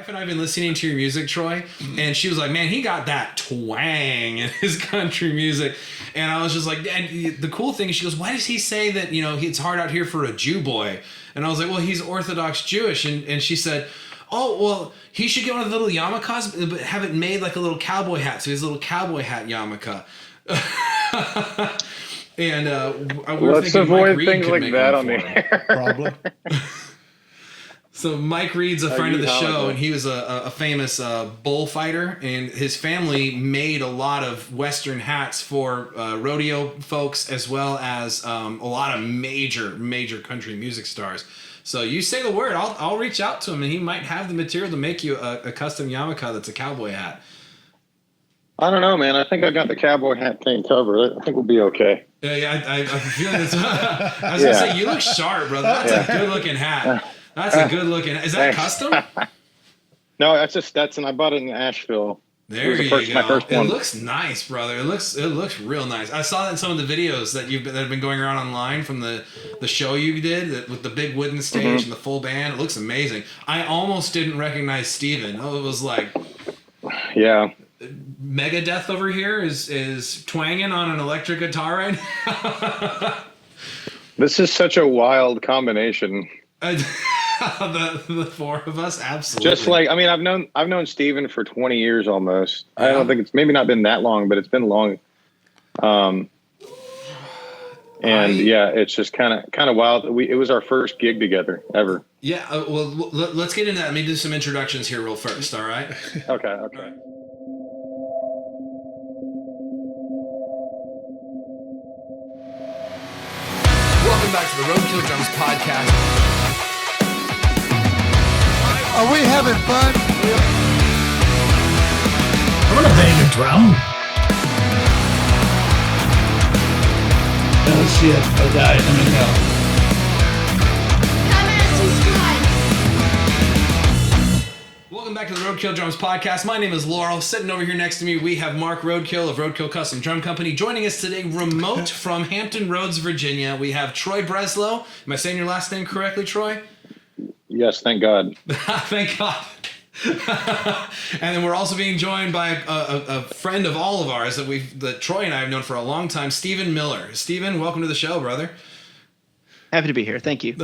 wife and I have been listening to your music, Troy, and she was like, man, he got that twang in his country music. And I was just like, and the cool thing is, she goes, why does he say that, it's hard out here for a Jew boy? And I was like, well, he's Orthodox Jewish. And she said, oh, well, he should get one of the little yarmulkes, but have it made like a little cowboy hat. So he has a little cowboy hat yarmulke. And let's avoid things like that on the air. Probably. So Mike Reed's a friend of the show, and he was a famous bullfighter, and his family made a lot of Western hats for rodeo folks, as well as a lot of major country music stars. So you say the word, I'll reach out to him, and he might have the material to make you a custom yarmulke that's a cowboy hat. I don't know, man. I think I got the cowboy hat thing covered. I think we'll be okay. Yeah, I'm feeling this. I was going to say, you look sharp, brother. That's a good-looking hat. That's a good-looking hat. Is that custom? No, that's I bought it in Asheville. There you go. My first one. It looks nice, brother. It looks real nice. I saw that in some of the videos that have been going around online from the show you did with the big wooden stage and the full band. It looks amazing. I almost didn't recognize Steven. Oh, it was like, yeah. Megadeth over here is twanging on an electric guitar right now. This is such a wild combination. The four of us, absolutely. Just like, I mean, I've known Steven for 20 years almost. Yeah. I don't think it's maybe not been that long, but it's been long. It's just kind of wild. It was our first gig together ever. Yeah. Well, let's get into that. Let me do some introductions here real first. All right. Okay. Welcome back to the Roadkill Drums Podcast. Are we having fun? I'm gonna bang a drum. Oh shit, I died. Let me go. Welcome back to the Roadkill Drums Podcast. My name is Laurel. Sitting over here next to me, we have Mark Roadkill of Roadkill Custom Drum Company. Joining us today, remote from Hampton Roads, Virginia, we have Troy Breslow. Am I saying your last name correctly, Troy? Yes, thank God. Thank God. And then we're also being joined by a friend of all of ours that Troy and I have known for a long time, Stephen Miller. Stephen, welcome to the show, brother. Happy to be here. Thank you.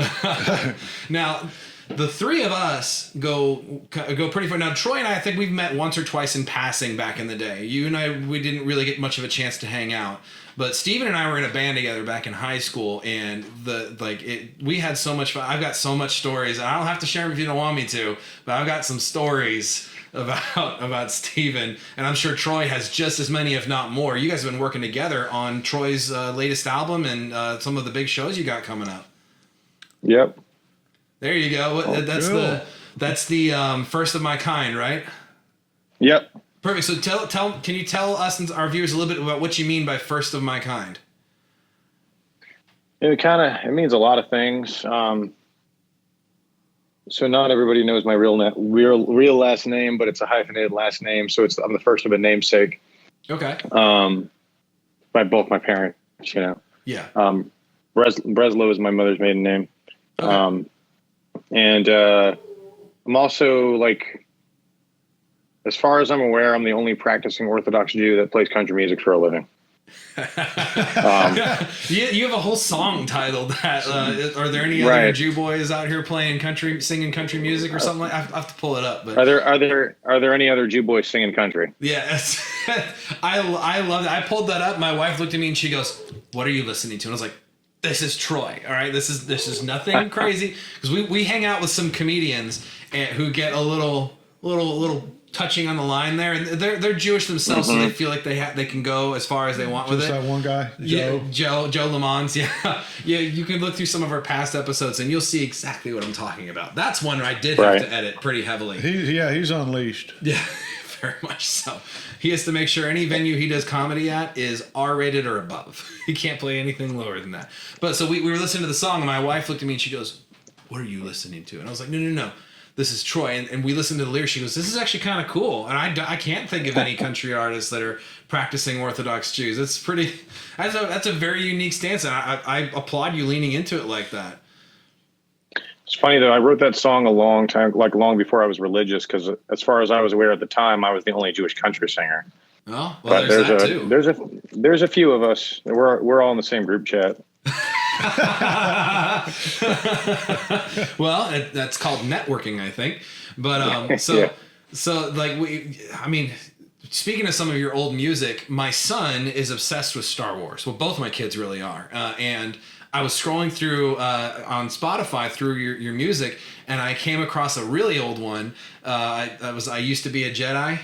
Now, the three of us go pretty far. Now, Troy and I think we've met once or twice in passing back in the day. You and I, we didn't really get much of a chance to hang out. But Steven and I were in a band together back in high school, and we had so much fun. I've got so much stories. I don't have to share them if you don't want me to, but I've got some stories about Steven, and I'm sure Troy has just as many, if not more. You guys have been working together on Troy's latest album and some of the big shows you got coming up. Yep. There you go. Cool. That's the first of my kind, right? Yep. Perfect. So can you tell us and our viewers a little bit about what you mean by first of my kind? It means a lot of things. So not everybody knows my real last name, but it's a hyphenated last name. So I'm the first of a namesake. Okay. By both my parents, Yeah. Breslow is my mother's maiden name. Okay. And I'm also, as far as I'm aware, I'm the only practicing Orthodox Jew that plays country music for a living. You have a whole song titled that. Are there any other Jew boys out here singing country music or something? I have to pull it up. But are there any other Jew boys singing country? Yeah, I love it. I pulled that up. My wife looked at me and she goes, "What are you listening to?" And I was like, "This is Troy. All right, this is nothing crazy." Because we hang out with some comedians who get a little touching on the line there, and they're Jewish themselves, so they feel like they can go as far as they want with it. Just that one guy, Joe Lamons. Yeah. You can look through some of our past episodes and you'll see exactly what I'm talking about. That's one I did have to edit pretty heavily. He's unleashed. Yeah, very much so. He has to make sure any venue he does comedy at is R-rated or above. He can't play anything lower than that. But so we were listening to the song, and my wife looked at me and she goes, "What are you listening to?" And I was like, No. This is Troy, and we listened to the lyrics. She goes, "This is actually kind of cool." And I can't think of any country artists that are practicing Orthodox Jews. That's a very unique stance, and I applaud you leaning into it like that. It's funny though. I wrote that song a long time, like long before I was religious, because as far as I was aware at the time, I was the only Jewish country singer. Oh, well, there's that too. There's a few of us. We're all in the same group chat. Well, that's called networking, I think. But so like speaking of some of your old music, my son is obsessed with Star Wars. Well, both my kids really are. And I was scrolling through on Spotify through your music, and I came across a really old one. I used to be a Jedi.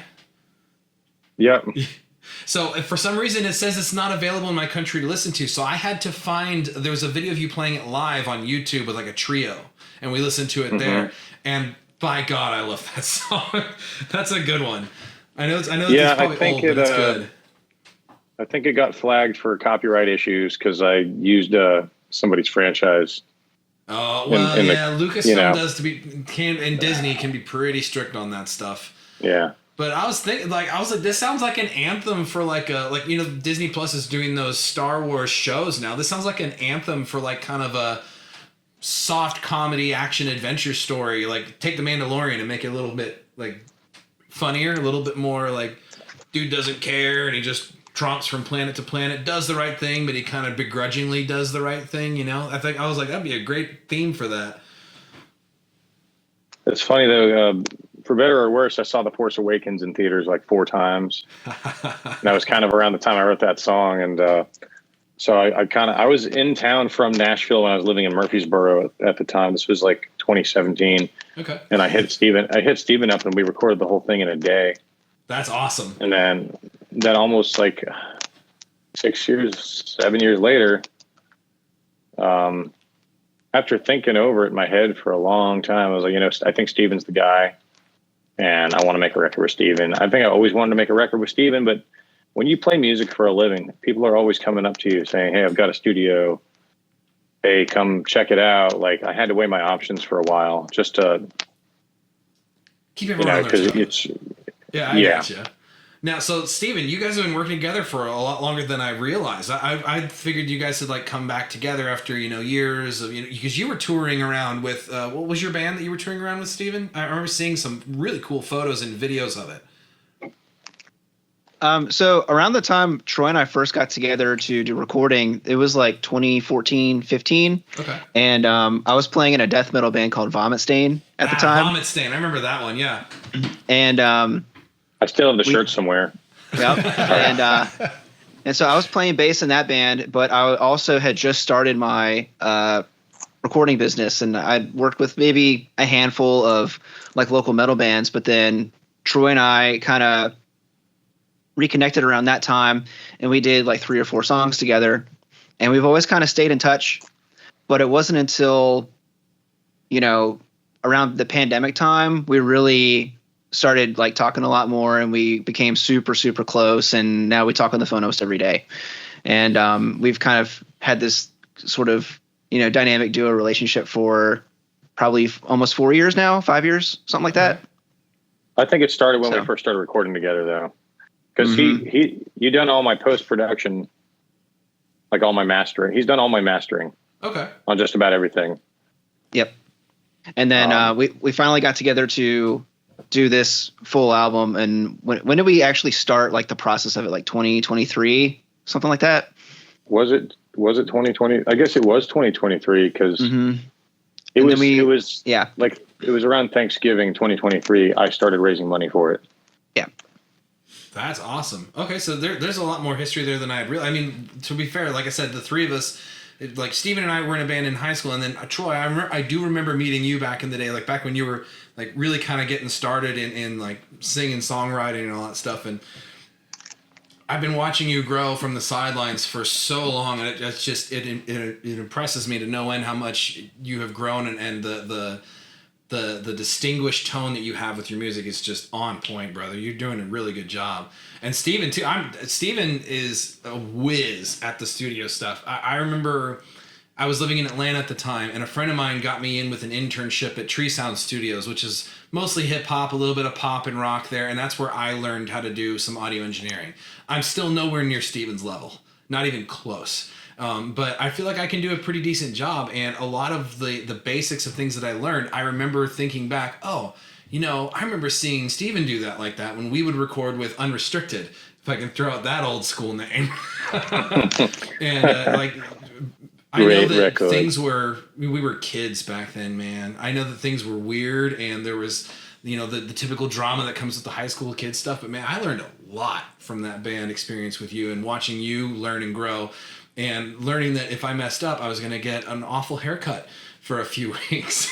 Yep. So for some reason it says it's not available in my country to listen to. So I had to find, there was a video of you playing it live on YouTube with like a trio, and we listened to it there. And by God, I love that song. That's a good one. I know it's probably old, but it's good. I think it got flagged for copyright issues because I used somebody's franchise. Oh well, Lucasfilm and Disney can be pretty strict on that stuff. Yeah. But I was like, this sounds like an anthem for Disney Plus is doing those Star Wars shows now. This sounds like an anthem for like kind of a soft comedy action adventure story. Like take The Mandalorian and make it a little bit like funnier, a little bit more like dude doesn't care and he just tromps from planet to planet, does the right thing, but he kind of begrudgingly does the right thing. You know, I was like, that'd be a great theme for that. It's funny though. For better or worse, I saw The Force Awakens in theaters like 4 times. And that was kind of around the time I wrote that song. And so I was in town from Nashville when I was living in Murfreesboro at the time. This was like 2017. Okay. And I hit Steven up and we recorded the whole thing in a day. That's awesome. And then almost like 7 years later, after thinking over it in my head for a long time, I was like, I think Steven's the guy. And I want to make a record with Steven. I think I always wanted to make a record with Steven, but when you play music for a living, people are always coming up to you saying, hey, I've got a studio. Hey, come check it out. Like I had to weigh my options for a while just to keep everyone on their toes. I gotcha. Now, so Steven, you guys have been working together for a lot longer than I realized. I figured you guys had like come back together after years of because you were touring around with what was your band that you were touring around with, Steven? I remember seeing some really cool photos and videos of it. So around the time Troy and I first got together to do recording, it was like 2014, 15. Okay. And I was playing in a death metal band called Vomit Stain at the time. Vomit Stain, I remember that one. Yeah. And I still have the shirt somewhere. Yep. And so I was playing bass in that band, but I also had just started my recording business, and I'd worked with maybe a handful of like local metal bands, but then Troy and I kind of reconnected around that time, and we did like 3 or 4 songs together, and we've always kind of stayed in touch. But it wasn't until around the pandemic time we really started like talking a lot more, and we became super, super close. And now we talk on the phone almost every day. And we've kind of had this sort of, dynamic duo relationship for probably almost 4 years now, 5 years, something like that. I think it started when we first started recording together though. Cause you done all my post-production, like all my mastering. He's done all my mastering. Okay. On just about everything. Yep. And then we finally got together to do this full album. And when did we actually start like the process of it? Like 2023, something like that? Was it 2020? I guess it was 2023 because it was around Thanksgiving 2023. I started raising money for it. Yeah. That's awesome. Okay, so there's a lot more history there than I had realized. I mean, to be fair, like I said, the 3 of us, like Steven and I were in a band in high school, and then Troy, I do remember meeting you back in the day, like back when you were like really kind of getting started in like singing, songwriting, and all that stuff. And I've been watching you grow from the sidelines for so long, and it's just it impresses me to no end how much you have grown, and the distinguished tone that you have with your music is just on point, brother. You're doing a really good job. And Steven too. Steven is a whiz at the studio stuff. I remember I was living in Atlanta at the time, and a friend of mine got me in with an internship at Tree Sound Studios, which is mostly hip hop, a little bit of pop and rock there, and that's where I learned how to do some audio engineering. I'm still nowhere near Steven's level, not even close. But I feel like I can do a pretty decent job, and a lot of the basics of things that I learned, I remember thinking back, oh, you know, I remember seeing Steven do that like that when we would record with Unrestricted, if I can throw out that old school name. And like, I know that record. we were kids back then, man. I know that things were weird, and there was, you know, the typical drama that comes with the high school kid stuff. But man, I learned a lot from that band experience with you, and watching you learn and grow, and learning that if I messed up, I was going to get an awful haircut for a few weeks.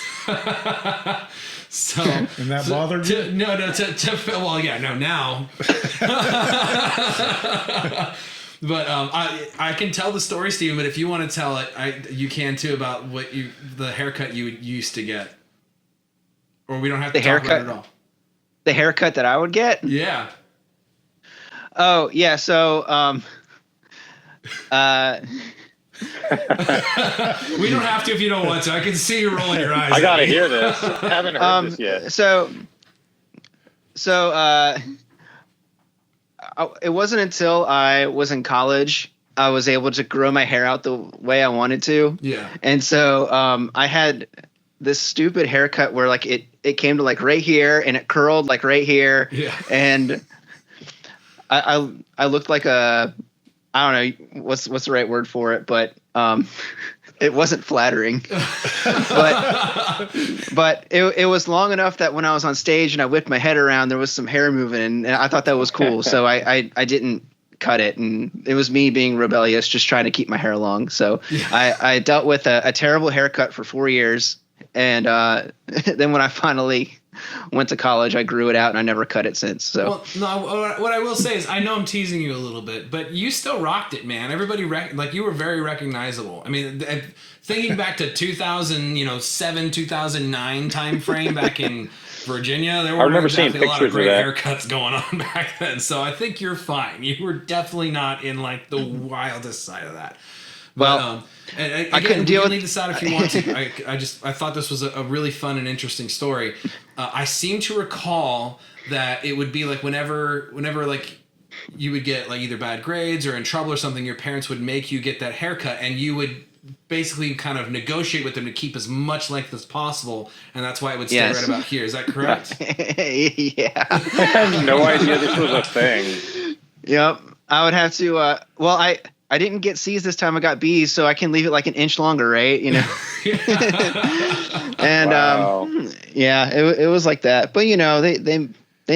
So, and that bothered you? No, well, yeah, no, now. But I can tell the story, Steven, but if you want to tell it, you can too, about the haircut you used to get. Or we don't have to talk about it at all. The haircut that I would get? Yeah. Oh, yeah, so we don't have to if you don't want to. I can see you rolling your eyes. I gotta hear this. I haven't heard this yet. So it wasn't until I was in college I was able to grow my hair out the way I wanted to. Yeah. And so I had this stupid haircut where like it came to like right here and it curled like right here. Yeah. And I looked like a, I don't know what's the right word for it, but it wasn't flattering. but it was long enough that when I was on stage and I whipped my head around, there was some hair moving, and I thought that was cool. So I didn't cut it, and it was me being rebellious, just trying to keep my hair long. So I dealt with a terrible haircut for 4 years, and then when I finally went to college, I grew it out, and I never cut it since. So, well, no, what I will say is, I know I'm teasing you a little bit, but you still rocked it, man. Everybody like you were very recognizable. I mean, thinking back to 2007, 2009 time frame back in Virginia, there were exactly a lot of great haircuts going on back then. So I think you're fine. You were definitely not in like the wildest side of that. But, well, I couldn't deal with. Leave this out if you want to. I thought this was a really fun and interesting story. I seem to recall that it would be like whenever like you would get like either bad grades or in trouble or something, your parents would make you get that haircut, and you would basically kind of negotiate with them to keep as much length as possible, and that's why it would stay right about here. Is that correct? Yeah. I had no idea this was a thing. Yep. I would have to. I didn't get C's this time. I got B's, so I can leave it like an inch longer, right? You know. And wow. Yeah, it was like that. But you know, they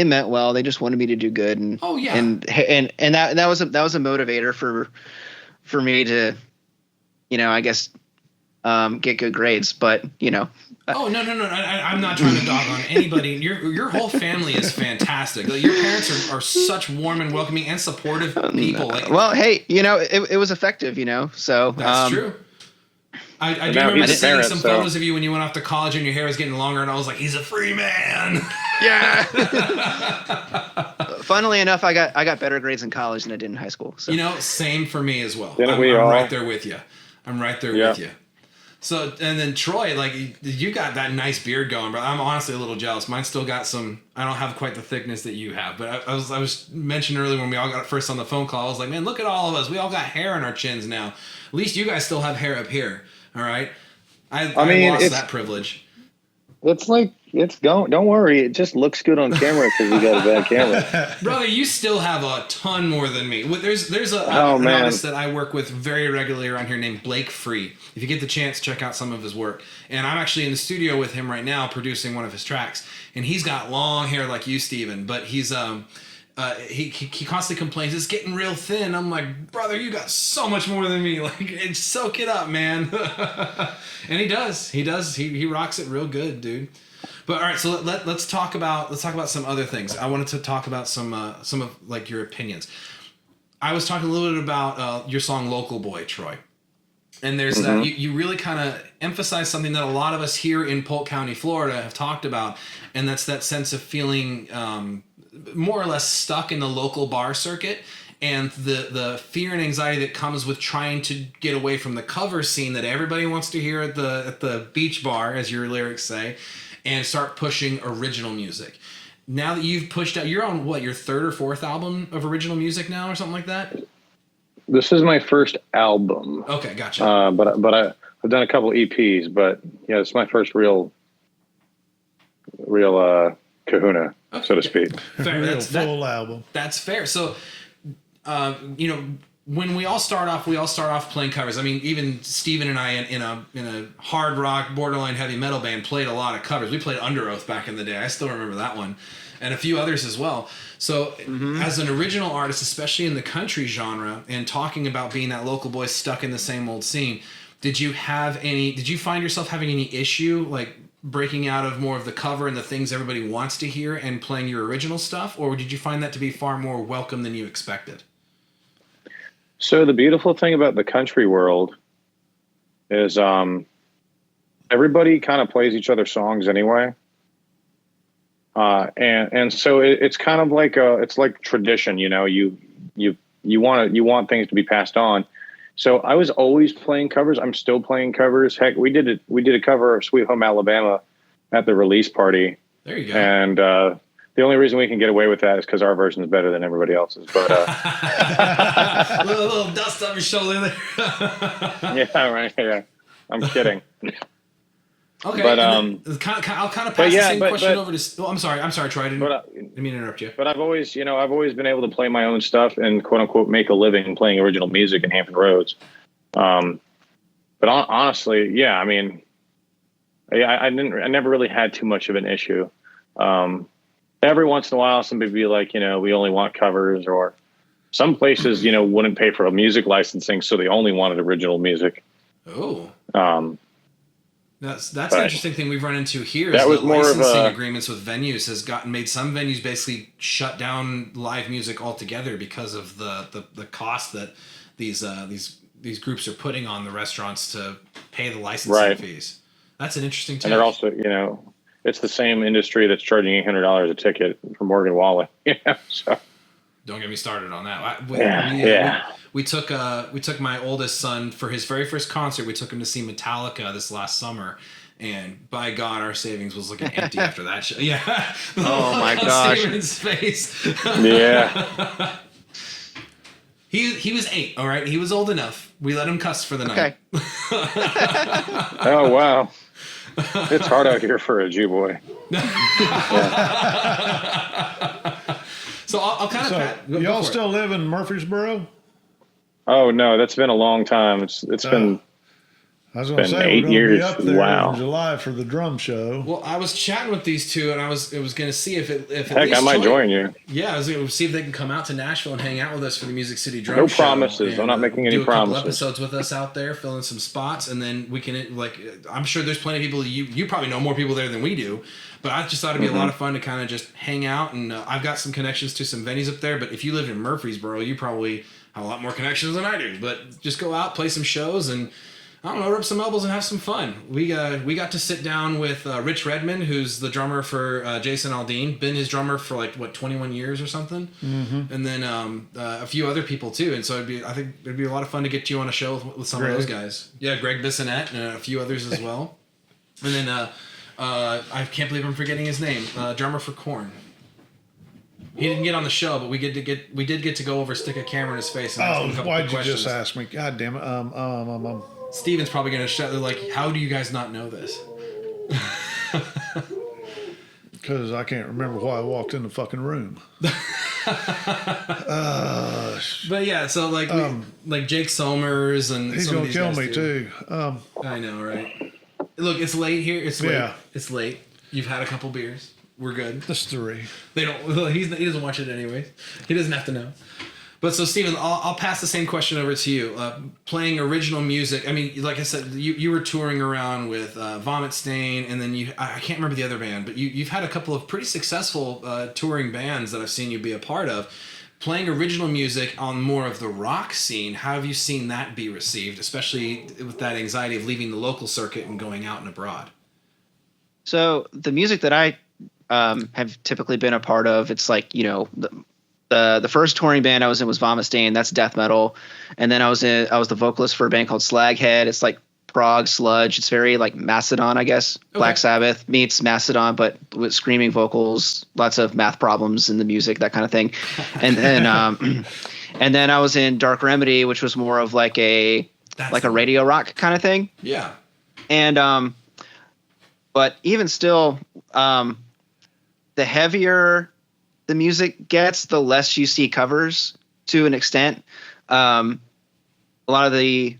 meant well. They just wanted me to do good, and oh yeah, and that was a motivator for me to, you know, I guess get good grades. But you know. Oh no! I'm not trying to dog on anybody. Your whole family is fantastic. Like, your parents are such warm and welcoming and supportive people. Like, well, hey, you know, it was effective, you know. So that's true. I do remember seeing some photos of you when you went off to college and your hair was getting longer, and I was like, he's a free man. Yeah. Funnily enough, I got better grades in college than I did in high school. So. You know, same for me as well. I'm right there with you. I'm right there with you. So, and then Troy, like, you got that nice beard going, bro. I'm honestly a little jealous. Mine still got some, I don't have quite the thickness that you have, but I was mentioned earlier when we all got it first on the phone call, I was like, man, look at all of us. We all got hair on our chins now. At least you guys still have hair up here. All right. I mean, lost that privilege. It's like, don't worry. It just looks good on camera because we got a bad camera. Brother, you still have a ton more than me. There's an artist that I work with very regularly around here named Blake Free. If you get the chance, check out some of his work. And I'm actually in the studio with him right now producing one of his tracks. And he's got long hair like you, Steven, but he's he constantly complains it's getting real thin. I'm like, brother, you got so much more than me. Like, soak it up, man. And he does. He rocks it real good, dude. But all right, so let's talk about some other things. I wanted to talk about some of like your opinions. I was talking a little bit about your song "Local Boy," Troy, and there's that you really kind of emphasize something that a lot of us here in Polk County, Florida, have talked about, and that's that sense of feeling more or less stuck in the local bar circuit, and the fear and anxiety that comes with trying to get away from the cover scene that everybody wants to hear at the beach bar, as your lyrics say, and start pushing original music. Now that you've pushed out, you're on what, your third or fourth album of original music now or something like that? This is my first album. Okay, gotcha. But I've done a couple EPs, but yeah, it's my first real kahuna, so to speak. Fair. Real full album. That's fair. So, when we all start off playing covers. I mean, even Steven and I in a hard rock, borderline heavy metal band played a lot of covers. We played Under Oath back in the day. I still remember that one, and a few others as well. So, as an original artist, especially in the country genre, and talking about being that local boy stuck in the same old scene, did you find yourself having any issue like breaking out of more of the cover and the things everybody wants to hear and playing your original stuff, or did you find that to be far more welcome than you expected? So the beautiful thing about the country world is everybody kind of plays each other's songs anyway. And so it's kind of like it's like tradition, you want things to be passed on. So I was always playing covers. I'm still playing covers. Heck, we did a cover of Sweet Home Alabama at the release party. There you go. And the only reason we can get away with that is because our version is better than everybody else's. But a little dust on your shoulder there. yeah, right. Yeah, I'm kidding. Okay, but I'll kind of pass the same question over to. Oh, I'm sorry, Troy. I didn't mean to interrupt you. But I've always been able to play my own stuff and quote unquote make a living playing original music in Hampton Roads. But honestly, yeah, I mean, I never really had too much of an issue. Every once in a while, somebody would be like, we only want covers, or some places, wouldn't pay for a music licensing, so they only wanted original music. Oh. That's an But interesting thing we've run into here. That Is was that more of licensing a- agreements with venues has made some venues basically shut down live music altogether because of the cost that these groups are putting on the restaurants to pay the licensing fees. That's an interesting take. And they're also, it's the same industry that's charging $800 a ticket for Morgan Wallen. So Don't get me started on that. We took my oldest son for his very first concert. We took him to see Metallica this last summer, and by God, our savings was looking empty after that show. Yeah. Oh my gosh. Steven's face. yeah. He was 8. All right, he was old enough. We let him cuss for the night. Oh wow. It's hard out here for a Jew boy. So I'll kind of. Y'all still live in Murfreesboro? Oh no, that's been a long time. It's been. I was going to been say 8 we're going to years. be up there Wow. in July for the drum show. Well, I was chatting with these two, and I was going to see if at Heck, least I might join you. Yeah, I was going to see if they can come out to Nashville and hang out with us for the Music City Drum No Show. promises. And, I'm not making any do a couple promises. episodes with us out there, fill in some spots, and then we can I'm sure there's plenty of people. You probably know more people there than we do, but I just thought it'd be a lot of fun to kind of just hang out. And I've got some connections to some venues up there. But if you live in Murfreesboro, you probably have a lot more connections than I do. But just go out, play some shows, and I don't know, rub some elbows and have some fun. We got to sit down with Rich Redmond, who's the drummer for Jason Aldean. Been his drummer for 21 years or something. Mm-hmm. And then a few other people too. And so I think it'd be a lot of fun to get you on a show with some of those guys. Yeah, Greg Bissonette and a few others as well. And then I can't believe I'm forgetting his name. Drummer for Korn. He didn't get on the show, but we did get to go over, stick a camera in his face. And ask him a couple why'd you questions. just ask me? God damn it. Steven's probably going to shout, they're like, how do you guys not know this? Because I can't remember why I walked in the fucking room. But yeah, so like Jake Somers and He's some of going to these kill guys me too. I know, right? Look, it's late here. It's late. Yeah. It's late. You've had a couple beers. We're good. That's 3. They don't. He doesn't watch it anyways. He doesn't have to know. But so, Steven, I'll pass the same question over to you. Playing original music. I mean, like I said, you were touring around with Vomit Stain, and then I can't remember the other band, but you've had a couple of pretty successful touring bands that I've seen you be a part of. Playing original music on more of the rock scene, how have you seen that be received, especially with that anxiety of leaving the local circuit and going out and abroad? So the music that I have typically been a part of, it's like, the first touring band I was in was Vomit Stain. That's death metal. And then I was the vocalist for a band called Slaghead. It's like prog sludge. It's very like Mastodon, I guess. Okay. Black Sabbath meets Mastodon, but with screaming vocals, lots of math problems in the music, that kind of thing. And then And then I was in Dark Remedy, which was more of like a radio rock kind of thing. Yeah. And but even still, the heavier the music gets, the less you see covers to an extent. A lot of the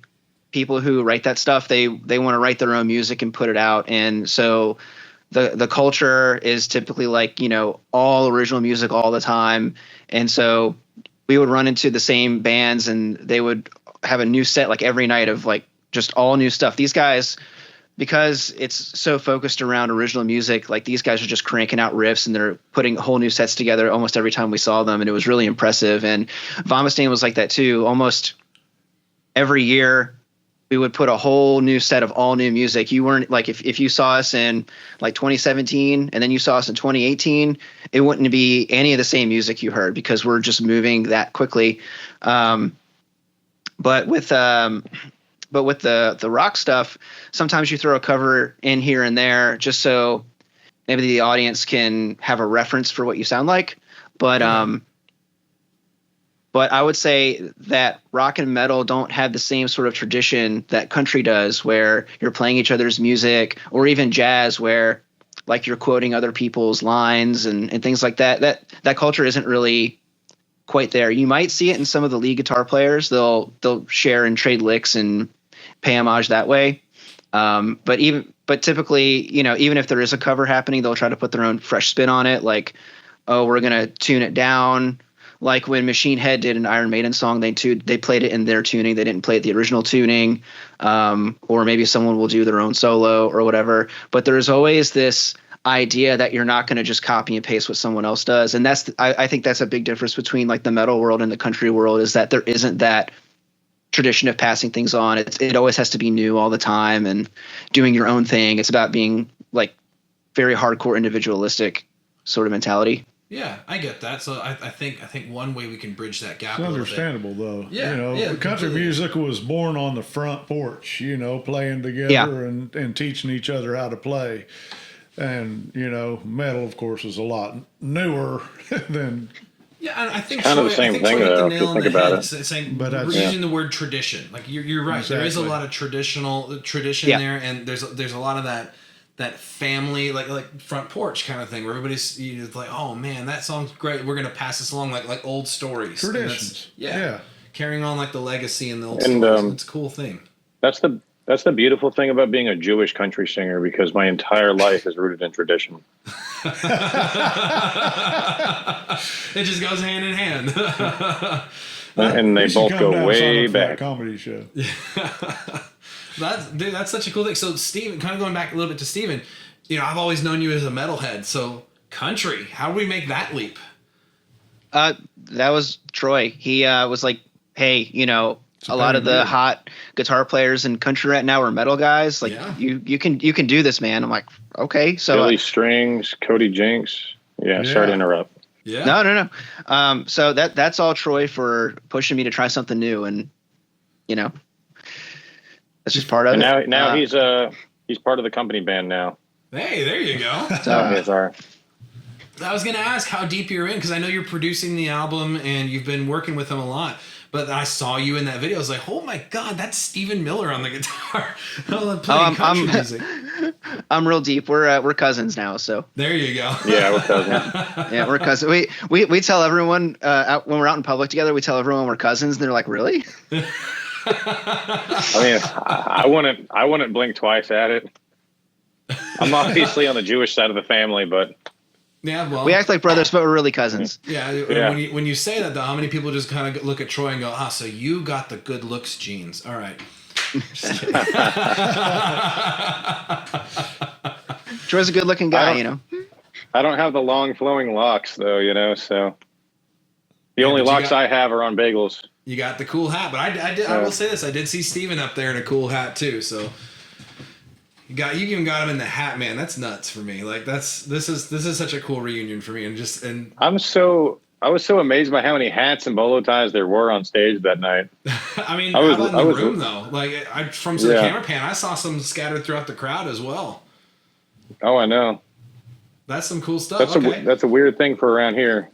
people who write that stuff, they want to write their own music and put it out. And so the culture is typically like, all original music all the time. And so we would run into the same bands and they would have a new set like every night of like just all new stuff. These guys, because it's so focused around original music, like these guys are just cranking out riffs and they're putting whole new sets together almost every time we saw them. And it was really impressive. And Vomistain was like that too. Almost every year we would put a whole new set of all new music. You weren't like, if you saw us in like 2017 and then you saw us in 2018, it wouldn't be any of the same music you heard because we're just moving that quickly. But with the rock stuff, sometimes you throw a cover in here and there just so maybe the audience can have a reference for what you sound like. But I would say that rock and metal don't have the same sort of tradition that country does, where you're playing each other's music, or even jazz where like you're quoting other people's lines and things like that. That culture isn't really quite there. You might see it in some of the lead guitar players. They'll share and trade licks and pay homage that way. But typically, even if there is a cover happening, they'll try to put their own fresh spin on it. Like, oh, we're going to tune it down. Like when Machine Head did an Iron Maiden song, they played it in their tuning. They didn't play it the original tuning. Or maybe someone will do their own solo or whatever. But there's always this idea that you're not going to just copy and paste what someone else does. And I think that's a big difference between like the metal world and the country world, is that there isn't that tradition of passing things on. It always has to be new all the time and doing your own thing. It's about being like very hardcore individualistic sort of mentality. Yeah, I get that. So I think one way we can bridge that gap. It's understandable though. Yeah, country completely. music was born on the front porch, playing together and teaching each other how to play. And, metal, of course, is a lot newer than. Yeah, I think kind of the same thing, though, if you think about it. Saying, But we're using the word tradition. Like you're right. Exactly. There is a lot of tradition there, and there's a lot of that family like front porch kind of thing where everybody's like, oh man, that song's great. We're gonna pass this along like old stories, Traditions. Yeah, carrying on like the legacy and the old stories. It's a cool thing. That's the beautiful thing about being a Jewish country singer, because my entire life is rooted in tradition. It just goes hand in hand. And they both go way back. Comedy show. That's such a cool thing. So Steven, kind of going back a little bit to Steven, I've always known you as a metalhead. So country, how do we make that leap? That was Troy. He was like, hey, a lot of the hot guitar players in country right now are metal guys. Like you can do this, man. I'm like, okay. So Billy Strings, Cody Jinks. Yeah, sorry to interrupt. Yeah. No. So that's all Troy for pushing me to try something new, and that's just part of and it. Now he's part of the company band now. Hey, there you go. Sorry. I was going to ask how deep you're in, because I know you're producing the album and you've been working with them a lot. But I saw you in that video. I was like, oh my God, that's Stephen Miller on the guitar. Playing country music. I'm real deep. We're cousins now, so. There you go. Yeah, we're cousins. Yeah, we're cousins. We tell everyone when we're out in public together, we tell everyone we're cousins, and they're like, really? I mean, I wouldn't blink twice at it. I'm obviously on the Jewish side of the family, but. Yeah, well, we act like brothers, but we're really cousins. Yeah. When you say that, though, how many people just kind of look at Troy and go, so you got the good looks genes. All right. Just kidding. Troy's a good looking guy, I don't have the long flowing locks, though, so the only locks I have are on bagels. You got the cool hat, but I will say this. I did see Steven up there in a cool hat, too, so. You even got him in the hat, man. That's nuts for me. Like this is such a cool reunion for me, and I was so amazed by how many hats and bolo ties there were on stage that night. I mean, how about in the room though? Like from the camera pan, I saw some scattered throughout the crowd as well. Oh, I know. That's some cool stuff. That's a weird thing for around here.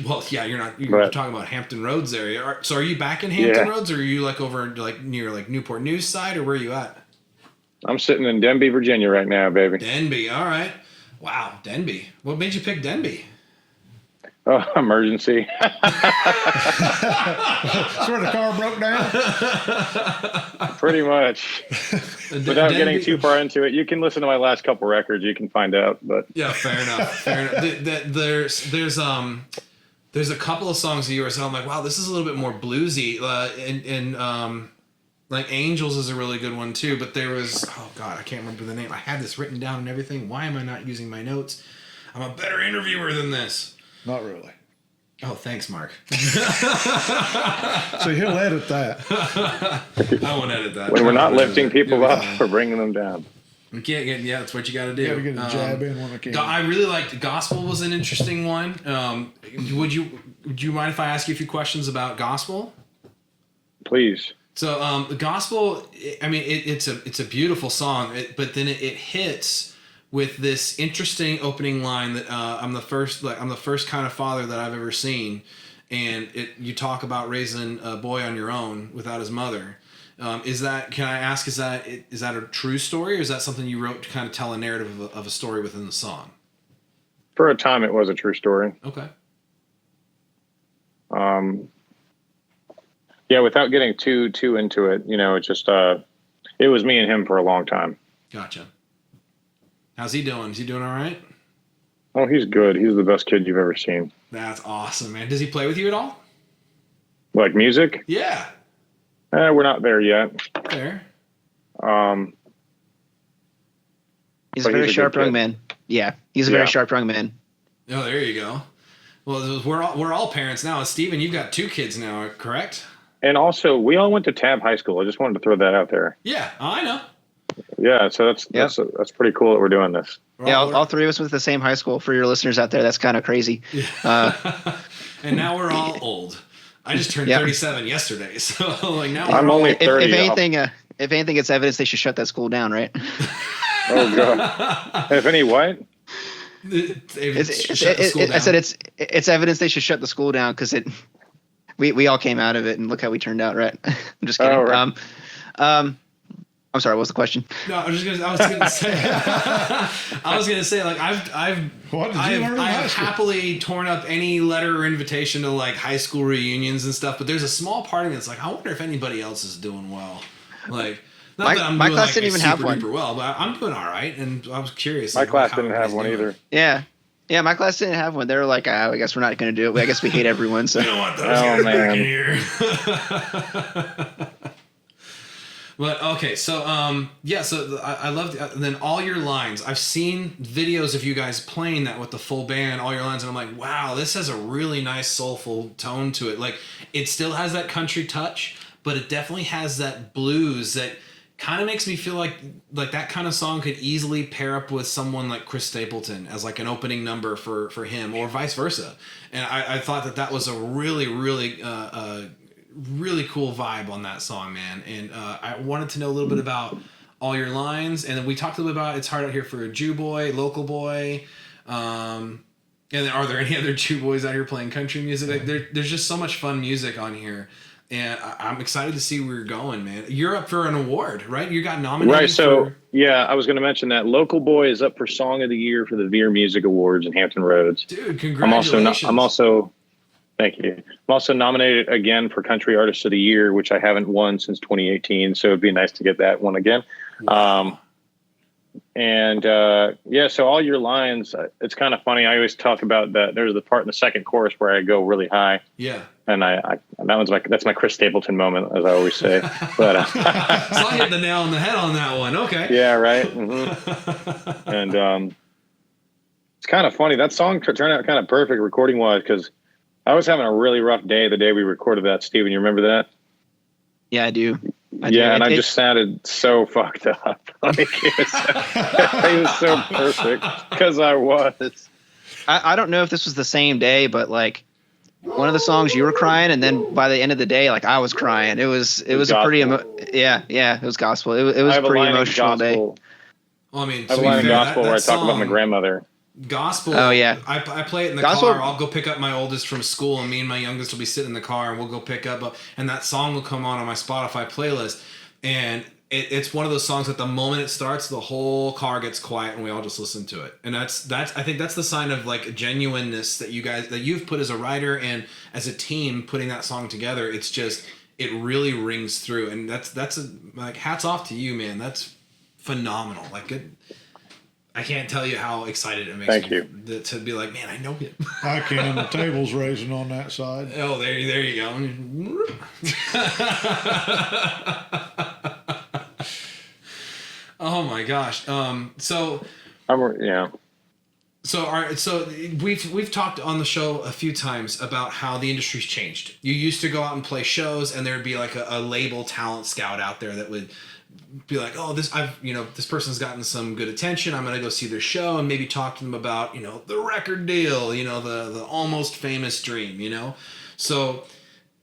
Well, yeah, you're But- talking about Hampton Roads area. So are you back in Hampton Yeah. Roads, or are you like over like near like Newport News side, or where are you at? I'm sitting in Denby, Virginia right now, baby. Denby. All right. Wow, Denby. What made you pick Denby? Oh, emergency. That's where the car broke down. Pretty much. Without getting too far into it, you can listen to my last couple records. You can find out. But Yeah, fair enough. Fair enough. There's a couple of songs of yours that I'm like, wow, this is a little bit more bluesy. And like Angels is a really good one too. But there was, oh God, I can't remember the name. I had this written down and everything. Why am I not using my notes? I'm a better interviewer than this. Not really. Oh, thanks, Mark. So he'll edit that. I won't edit that. when we're not You'll lifting edit it. people You'll be up, fine. we're bringing them down. You can't get, yeah, that's what you got to do. You gotta get a jab in when I can. I really liked Gospel was an interesting one. Would you mind if I ask you a few questions about Gospel? Please. So the Gospel, I mean, it's a beautiful song, but then it hits with this interesting opening line that I'm the first kind of father that I've ever seen, and you talk about raising a boy on your own without his mother. Is that a true story, or is that something you wrote to kind of tell a narrative of a story within the song? For a time, it was a true story. Okay. Yeah, without getting too into it, it just it was me and him for a long time. Gotcha. How's he doing? Is he doing all right? Oh, he's good. He's the best kid you've ever seen. That's awesome, man. Does he play with you at all? Like music? Yeah. We're not there yet. There. He's But a very he's a sharp good young kid. man. Yeah, he's a very Yeah. sharp young man. Oh, there you go. Well, we're all parents now. Steven, you've got 2 kids now, correct? And also, we all went to Tab High School. I just wanted to throw that out there. Yeah. Oh, I know. Yeah, so that's pretty cool that we're doing this. Yeah, all 3 of us went to the same high school. For your listeners out there, that's kind of crazy. And now we're all old. I just turned 37 yesterday, so like now I'm we're only all, 30. If anything, it's evidence they should shut that school down, right? Oh god. If any what? I said it's evidence they should shut the school down because we all came out of it and look how we turned out, right? I'm just kidding. Oh, right. I'm sorry. What was the question? No, I was gonna say like What did you learn in high I've school? happily torn up any letter or invitation to like high school reunions and stuff, but there's a small part of me that's like, I wonder if anybody else is doing well. Like, not that I'm my doing class like didn't even have super one. duper well, but I'm doing all right, and I was curious. My like, class how didn't have one everybody's either. Yeah, my class didn't have one. They were like, I guess we're not going to do it. I guess we hate everyone. So doing. You don't want those Oh, guys man. back in here. But okay, so I love then all your lines. I've seen videos of you guys playing that with the full band, all your lines, and I'm like, wow, this has a really nice soulful tone to it. Like it still has that country touch, but it definitely has that blues that kind of makes me feel like that kind of song could easily pair up with someone like Chris Stapleton as like an opening number for him, or vice versa. And I thought that was a really really cool vibe on that song, man. And I wanted to know a little bit about all your lines, and then we talked a little bit about It's Hard Out Here for a Jew Boy, Local Boy, and then are there any other Jew boys out here playing country music? Like, there's just so much fun music on here, and I'm excited to see where you're going, man. You're up for an award, right? You got nominated. Right, so yeah, I was going to mention that Local Boy is up for Song of the Year for the Veer Music Awards in Hampton Roads. Dude, congratulations. Thank you. I'm also nominated again for Country Artist of the Year, which I haven't won since 2018. So it'd be nice to get that one again. Wow. So all your lines, it's kind of funny. I always talk about that. There's the part in the second chorus where I go really high. Yeah. And that's my Chris Stapleton moment, as I always say. But So I hit the nail on the head on that one. Okay. yeah, right. Mm-hmm. And it's kind of funny. That song turned out kind of perfect recording wise because I was having a really rough day the day we recorded that. Steven, you remember that? yeah, I do. I just sounded so fucked up. Like it was so perfect because I was. I don't know if this was the same day, but like one of the songs you were crying, and then by the end of the day, like I was crying. It was a pretty it was gospel. It was I a have a pretty line in emotional day. gospel. Well, I mean, I have a line in gospel where I talk about my grandmother. Gospel. Oh, yeah. I play it in the Gospel- car. I'll go pick up my oldest from school, and me and my youngest will be sitting in the car, and we'll go pick up, and that song will come on my Spotify playlist, and it's one of those songs that the moment it starts, the whole car gets quiet, and we all just listen to it. And that's I think that's the sign of like genuineness that you've put as a writer and as a team putting that song together. It's just it really rings through, and that's like hats off to you, man. That's phenomenal. Like it. I can't tell you how excited it makes Thank me you. to be like, man, I know it. I can. The table's raising on that side. Oh, there you go. Oh my gosh. So we've talked on the show a few times about how the industry's changed. You used to go out and play shows, and there'd be like a label talent scout out there that would be like, oh, this person's gotten some good attention. I'm gonna go see their show and maybe talk to them about the record deal, the almost famous dream, So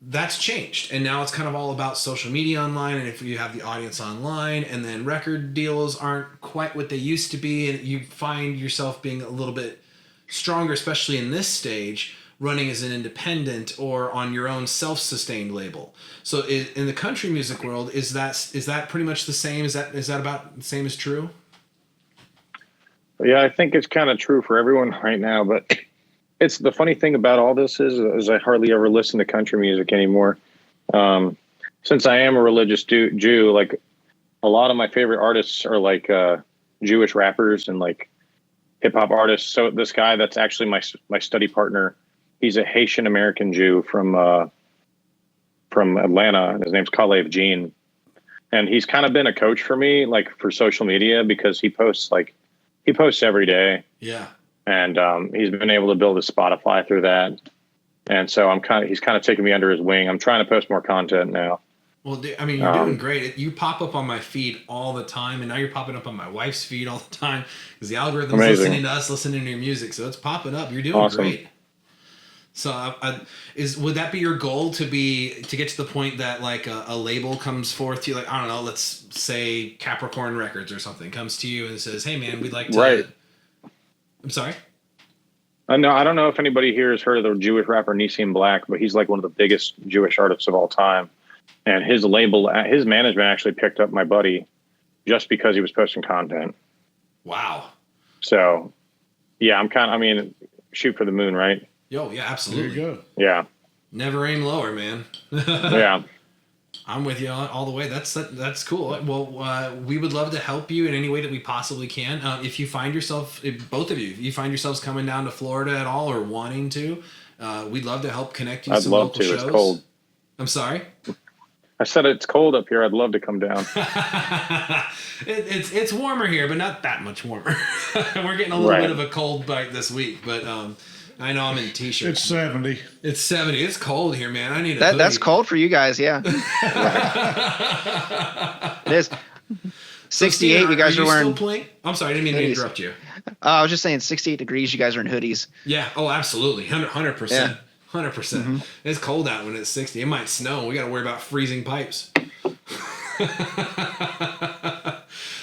that's changed, and now it's kind of all about social media online, and if you have the audience online, and then record deals aren't quite what they used to be, and you find yourself being a little bit stronger, especially in this stage, running as an independent or on your own self-sustained label. So in the country music world, is that pretty much the same? Is that about the same as true? Yeah, I think it's kind of true for everyone right now, but it's the funny thing about all this is I hardly ever listen to country music anymore. Since I am a religious Jew, like a lot of my favorite artists are like Jewish rappers and like hip hop artists. So this guy that's actually my study partner, he's a Haitian American Jew from Atlanta. His name's Kalev Jean, and he's kind of been a coach for me, like for social media, because he posts every day. Yeah. And he's been able to build his Spotify through that. And so he's kind of taking me under his wing. I'm trying to post more content now. Well, I mean, you're doing great. You pop up on my feed all the time, and now you're popping up on my wife's feed all the time because the algorithm's listening to us, listening to your music. So it's popping up. You're doing awesome. Great. So would that be your goal to get to the point that like a label comes forth to you, like, I don't know, let's say Capricorn Records or something comes to you and says, hey man, we'd like to. Right. I'm sorry? No, I don't know if anybody here has heard of the Jewish rapper Nissim Black, but he's like one of the biggest Jewish artists of all time. And his management actually picked up my buddy just because he was posting content. Wow. So, yeah, shoot for the moon, right? Yo, yeah, absolutely. There you go. Yeah. Never aim lower, man. Yeah. I'm with you all the way. That's cool. Well, we would love to help you in any way that we possibly can. If you find yourself, both of you, if you find yourselves coming down to Florida at all or wanting to, we'd love to help connect you to some local shows. It's cold. I'm sorry? I said it's cold up here. I'd love to come down. It's warmer here, but not that much warmer. We're getting a little bit of a cold bite this week, but I know I'm in t-shirt. It's 70. It's 70. It's cold here, man. I need a hoodie. That's cold for you guys, yeah. It is. 68, Steven, you guys are wearing. Still playing? I'm sorry, I didn't mean to interrupt you. I was just saying 68 degrees, you guys are in hoodies. Yeah. Oh, absolutely. 100%. Yeah. 100%. Mm-hmm. It's cold out when it's 60. It might snow. We got to worry about freezing pipes.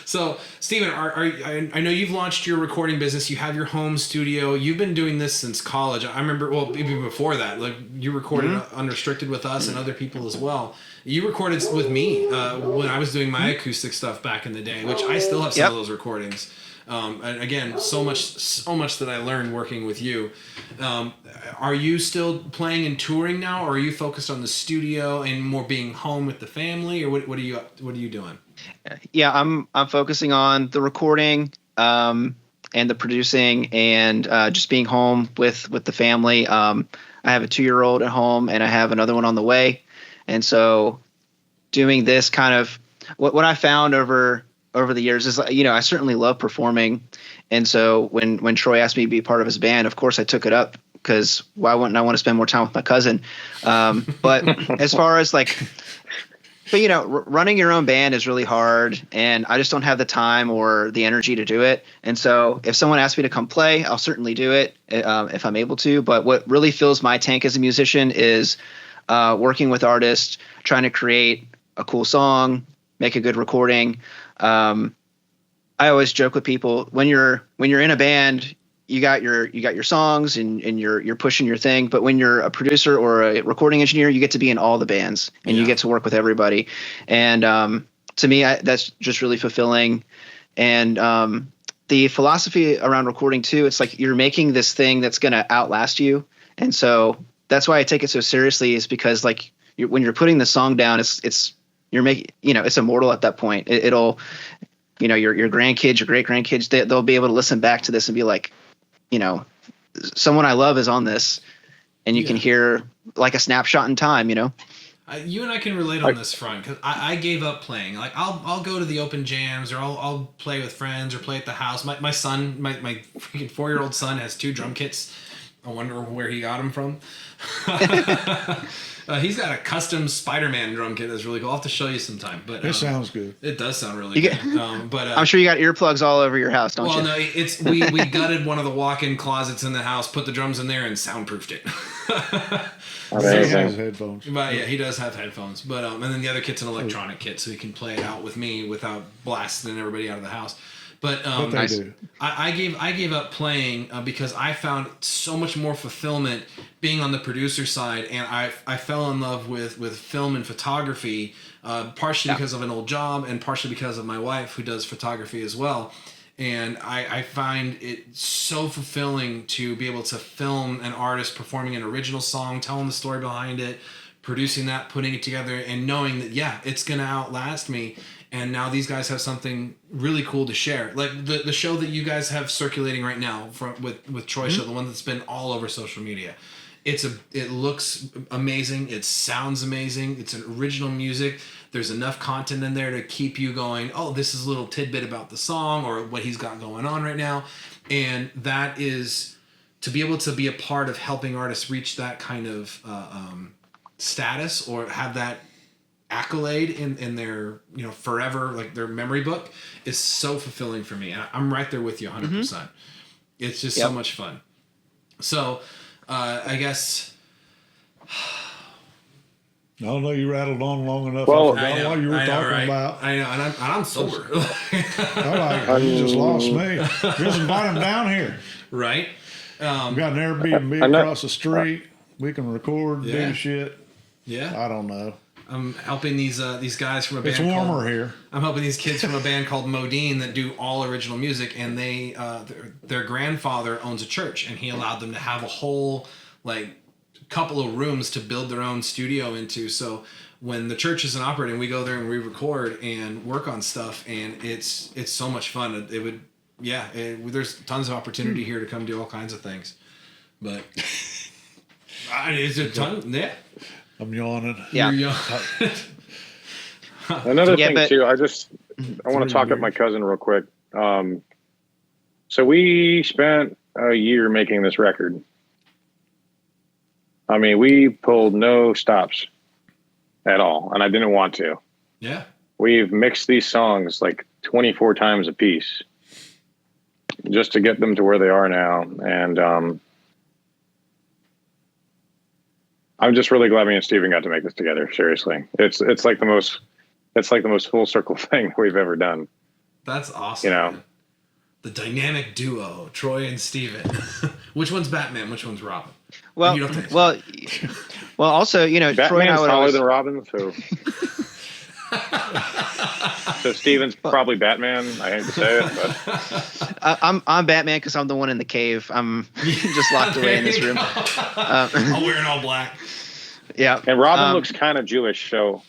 So, Steven, I know you've launched your recording business. You have your home studio. You've been doing this since college. I remember, well, even before that, like you recorded Unrestricted with us and other people as well. You recorded with me when I was doing my acoustic stuff back in the day, which I still have some of those recordings. And again, so much that I learned working with you. Are you still playing and touring now, or are you focused on the studio and more being home with the family, or what are you doing? Yeah, I'm focusing on the recording and the producing and just being home with the family. I have a 2-year-old at home and I have another one on the way, and so doing this kind of what I found over the years is, I certainly love performing. And so when Troy asked me to be part of his band, of course I took it up, because why wouldn't I want to spend more time with my cousin? But as far as running your own band is really hard, and I just don't have the time or the energy to do it. And so if someone asks me to come play, I'll certainly do it if I'm able to. But what really fills my tank as a musician is working with artists, trying to create a cool song, make a good recording. I always joke with people, when you're in a band, you got your songs and you're pushing your thing. But when you're a producer or a recording engineer, you get to be in all the bands and you get to work with everybody. And to me, that's just really fulfilling. And the philosophy around recording too, it's like you're making this thing that's going to outlast you. And so that's why I take it so seriously, is because like when you're putting the song down, you're making, it's immortal at that point. It'll, your grandkids, your great grandkids, they'll be able to listen back to this and be like, someone I love is on this, and you can hear like a snapshot in time, You and I can relate on this front, because I gave up playing. Like I'll go to the open jams, or I'll play with friends, or play at the house. My son, my freaking 4-year-old son has 2 drum kits. I wonder where he got them from. He's got a custom Spider-Man drum kit that's really cool. I'll have to show you sometime. But it sounds good. It does sound really good. But I'm sure you got earplugs all over your house, don't you? Well, no, we gutted one of the walk-in closets in the house, put the drums in there, and soundproofed it. He has headphones. But yeah, he does have headphones. But and then the other kit's an electronic kit, so he can play it out with me without blasting everybody out of the house. But I gave up playing because I found so much more fulfillment being on the producer side, and I fell in love with film and photography, partially because of an old job and partially because of my wife, who does photography as well. And I find it so fulfilling to be able to film an artist performing an original song, telling the story behind it, producing that, putting it together, and knowing that, it's going to outlast me. And now these guys have something really cool to share. Like the show that you guys have circulating right now with Troy Show, the one that's been all over social media. It looks amazing. It sounds amazing. It's an original music. There's enough content in there to keep you going, oh, this is a little tidbit about the song or what he's got going on right now. And that is to be able to be a part of helping artists reach that kind of status, or have that accolade in their forever, like their memory book, is so fulfilling for me. And I'm right there with you 100%. It's just so much fun. So I guess I don't know, you rattled on long enough. Well, I forgot what you were talking about. I know, and I'm sober. I'm like, you just lost me. Just invite him down here. Right. We got an Airbnb across the street. We can record, do shit. Yeah. I don't know. I'm helping these guys from a band. It's warmer here. I'm helping these kids from a band called Modine that do all original music, and they their grandfather owns a church, and he allowed them to have a whole couple of rooms to build their own studio into. So when the church isn't operating, we go there and we record and work on stuff, and it's so much fun. There's tons of opportunity here to come do all kinds of things, but it's a ton. Yeah. I'm yawning. Yeah. Another thing too, I want to talk up my cousin real quick. So we spent a year making this record. I mean, we pulled no stops at all, and I didn't want to. Yeah. We've mixed these songs like 24 times a piece just to get them to where they are now. And I'm just really glad me and Steven got to make this together. Seriously. It's like the most full circle thing that we've ever done. That's awesome. Man. The dynamic duo, Troy and Steven. Which one's Batman? Which one's Robin? Well, also, Batman's Troy and I would taller than Robin, so so Steven's probably Batman. I hate to say it, but I'm Batman because I'm the one in the cave. I'm just locked away in this room. I'm wearing all black. Yeah, and Robin looks kind of Jewish, so.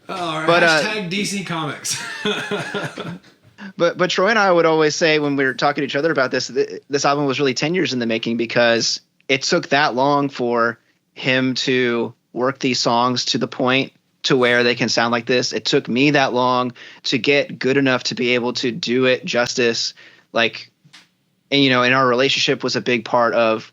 All right, but hashtag DC Comics. But Troy and I would always say when we were talking to each other about this album was really 10 years in the making, because it took that long for him to work these songs to the point to where they can sound like this. It took me that long to get good enough to be able to do it justice. And our relationship was a big part of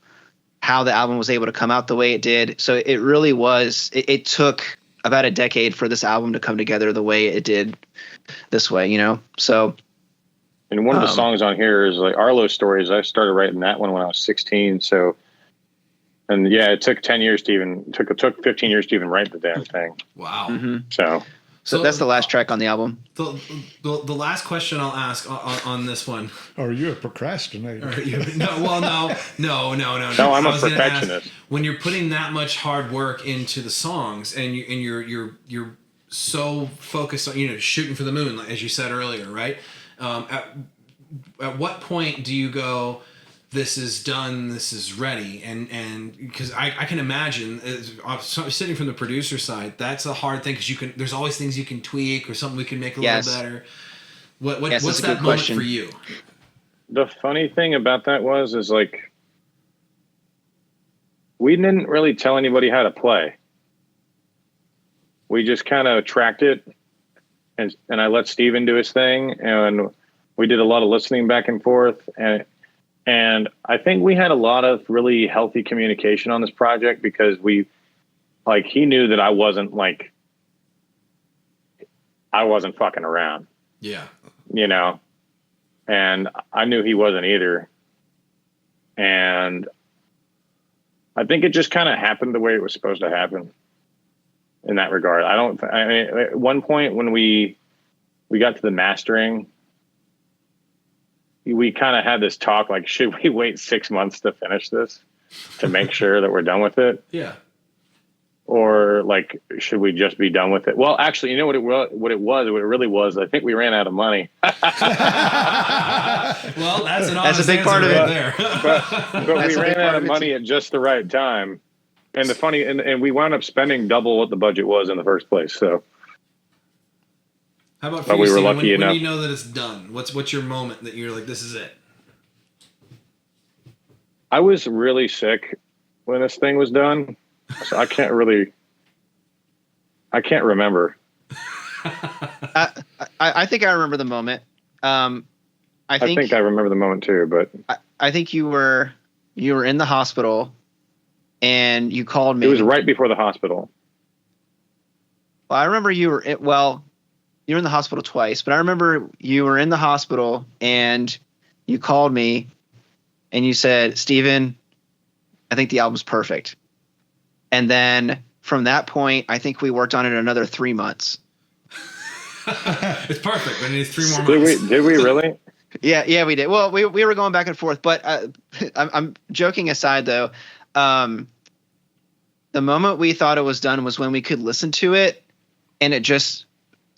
how the album was able to come out the way it did. So it really was, it took about a decade for this album to come together the way it did this way, so. And one of the songs on here is like Arlo's Stories. I started writing that one when I was 16. So, and yeah, it took 10 years to even, took 15 years to even write the damn thing. Wow. Mm-hmm. So that's the last track on the album. The last question I'll ask on this one. Are you a procrastinator? No, no. No, I'm a perfectionist. When you're putting that much hard work into the songs, and you're so focused on shooting for the moon, as you said earlier, right? At what point do you go, this is done, this is ready? And because I can imagine, sitting from the producer side, that's a hard thing, because there's always things you can tweak or something we can make a little better. What's that moment for you? The funny thing about that is like, we didn't really tell anybody how to play. We just kind of tracked it, and I let Steven do his thing, and we did a lot of listening back and forth, and I think we had a lot of really healthy communication on this project, because he knew that I wasn't fucking around. Yeah. And I knew he wasn't either. And I think it just kind of happened the way it was supposed to happen in that regard. At one point when we got to the mastering, we kind of had this talk, like, should we wait 6 months to finish this to make sure that we're done with it? Yeah. Or should we just be done with it? Well, actually, you know what it really was? I think we ran out of money. Well, that's a big part of it there. but we ran out of money at just the right time. And and we wound up spending double what the budget was in the first place. So. How about for you, we were Steven, lucky enough. when you know that it's done? What's your moment that you're like, this is it? I was really sick when this thing was done, so I can't remember. I think I remember the moment. I think I remember the moment too, but I think you were in the hospital, and you called me. It was right before the hospital. Well, I remember you were in the hospital twice, but I remember you were in the hospital and you called me and you said, Steven, I think the album's perfect. And then from that point, I think we worked on it another 3 months. It's perfect. I need 3 more months. Did we really? Yeah, we did. Well, we were going back and forth, but I'm joking aside though. The moment we thought it was done was when we could listen to it, and it just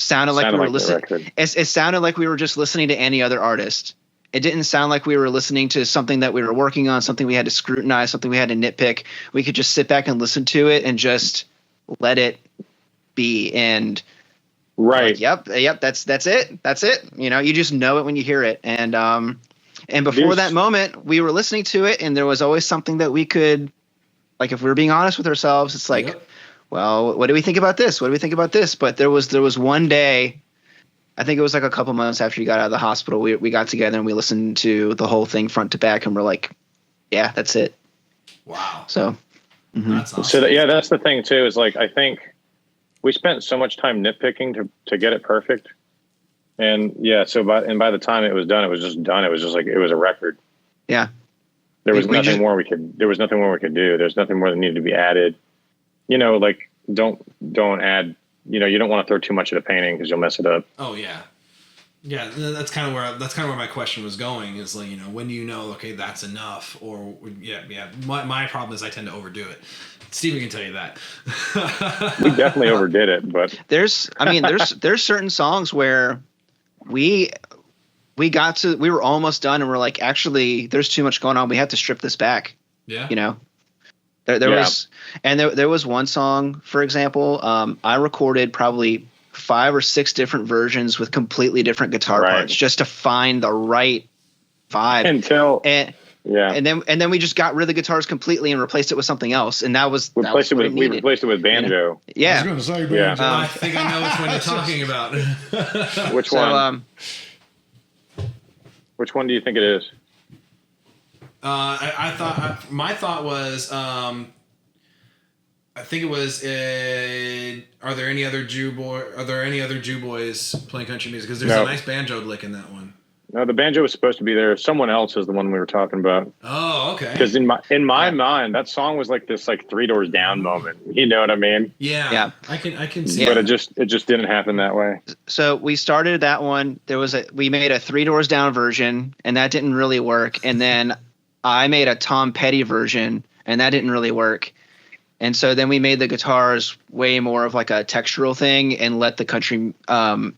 sounded like we were listening. It sounded like we were just listening to any other artist. It didn't sound like we were listening to something that we were working on, something we had to scrutinize, something we had to nitpick. We could just sit back and listen to it and just let it be. And right. Yep. That's it. That's it. You just know it when you hear it. And before that moment, we were listening to it, and there was always something that we could, if we were being honest with ourselves, it's like, yep. Well, what do we think about this? What do we think about this? But there was one day, I think it was a couple months after you got out of the hospital, we got together and we listened to the whole thing front to back, and we're like, yeah, that's it. Wow. So that's awesome. So that's the thing too, is I think we spent so much time nitpicking to get it perfect. And yeah, by the time it was done, it was just done. It was just it was a record. Yeah. There was nothing more we could do. There's nothing more that needed to be added. Don't add, you don't want to throw too much at a painting because you'll mess it up. Oh yeah. Yeah. That's kind of where my question was going, is when do you know, okay, that's enough, or yeah. My problem is I tend to overdo it. Steven can tell you that. We definitely overdid it, but there's certain songs where we were almost done and we're like, actually, there's too much going on. We have to strip this back. Yeah. There was one song, for example, I recorded probably 5 or 6 different versions with completely different guitar parts just to find the right vibe. And then we just got rid of the guitars completely and replaced it with something else, and we replaced it with banjo. Yeah. I was going to say banjo. I think I know which one you're talking about. Which one? Which one do you think it is? My thought was, I think it was, are there any other Jew boys playing country music? Because there's a nice banjo lick in that one. No, the banjo was supposed to be there. Someone else is the one we were talking about. Oh, okay. Because in my mind, that song was like this like Three Doors Down moment. You know what I mean? Yeah. I can see. But it just didn't happen that way. So we started that one. We made a Three Doors Down version, and that didn't really work. And then I made a Tom Petty version, and that didn't really work. And so then we made the guitars way more of like a textural thing and let the country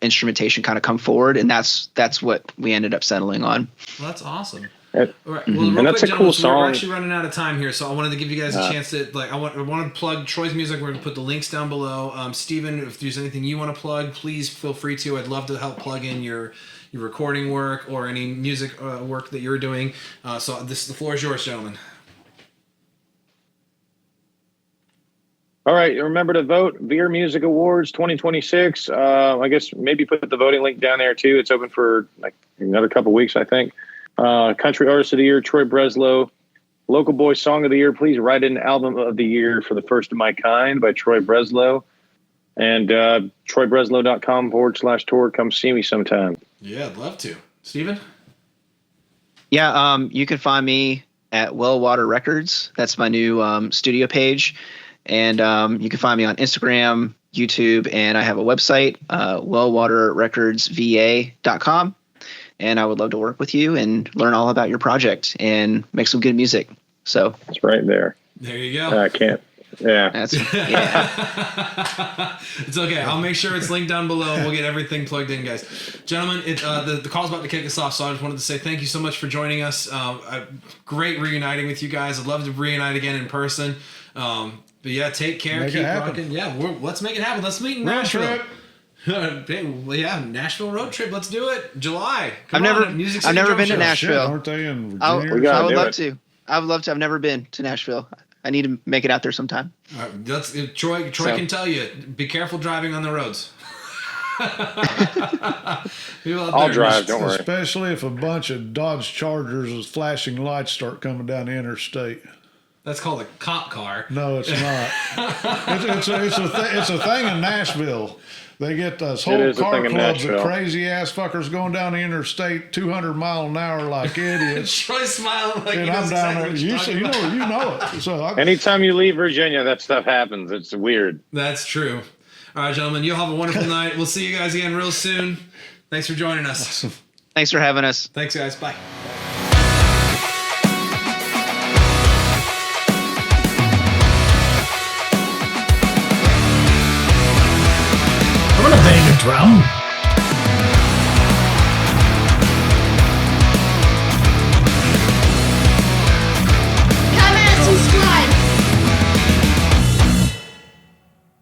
instrumentation kind of come forward. And that's what we ended up settling on. Well, that's awesome. All right. Well, real and that's quick, a cool song. We're song. actually running out of time here, so I wanted to give you guys a chance to I want to plug Troy's music. We're going to put the links down below. Steven, if there's anything you want to plug, please feel free to. I'd love to help plug in your recording work or any music work that you're doing. So the floor is yours, gentlemen. All right, remember to vote. Veer Music Awards 2026. I guess maybe put the voting link down there too. It's open for like another couple weeks, I think. Country Artist of the Year, Troy Breslow. Local Boy Song of the Year, please write in Album of the Year for The First of My Kind by Troy Breslow. And troybreslow.com/tour. Come see me sometime. Yeah, I'd love to. Steven? Yeah, you can find me at Wellwater Records. That's my new studio page. And you can find me on Instagram, YouTube, and I have a website, wellwaterrecordsva.com. And I would love to work with you and learn all about your project and make some good music. So it's right there. There you go. I can't. Yeah. It's okay. I'll make sure it's linked down below. We'll get everything plugged in, guys. Gentlemen, the call's about to kick us off, so I just wanted to say thank you so much for joining us. Great reuniting with you guys. I'd love to reunite again in person. But yeah, take care. Keep rocking. Yeah, let's make it happen. Let's meet in Nashville. Yeah, Nashville road trip. Let's do it. July. I've never been to Nashville. Aren't they in Virginia? I would love to. I would love to. I've never been to Nashville. I need to make it out there sometime. All right, Troy can tell you. Be careful driving on the roads. I'll drive. Don't worry. Especially if a bunch of Dodge Chargers with flashing lights start coming down the interstate. That's called a cop car. No, it's not. it's a thing in Nashville. They get those whole car clubs of crazy ass fuckers going down the interstate 200 mile an hour like idiots. Troy's smiling like and I'm down there. You know it. So anytime you leave Virginia, that stuff happens. It's weird. That's true. All right, gentlemen, you'll have a wonderful night. We'll see you guys again real soon. Thanks for joining us. Awesome. Thanks for having us. Thanks, guys. Bye. I want to bang a drum.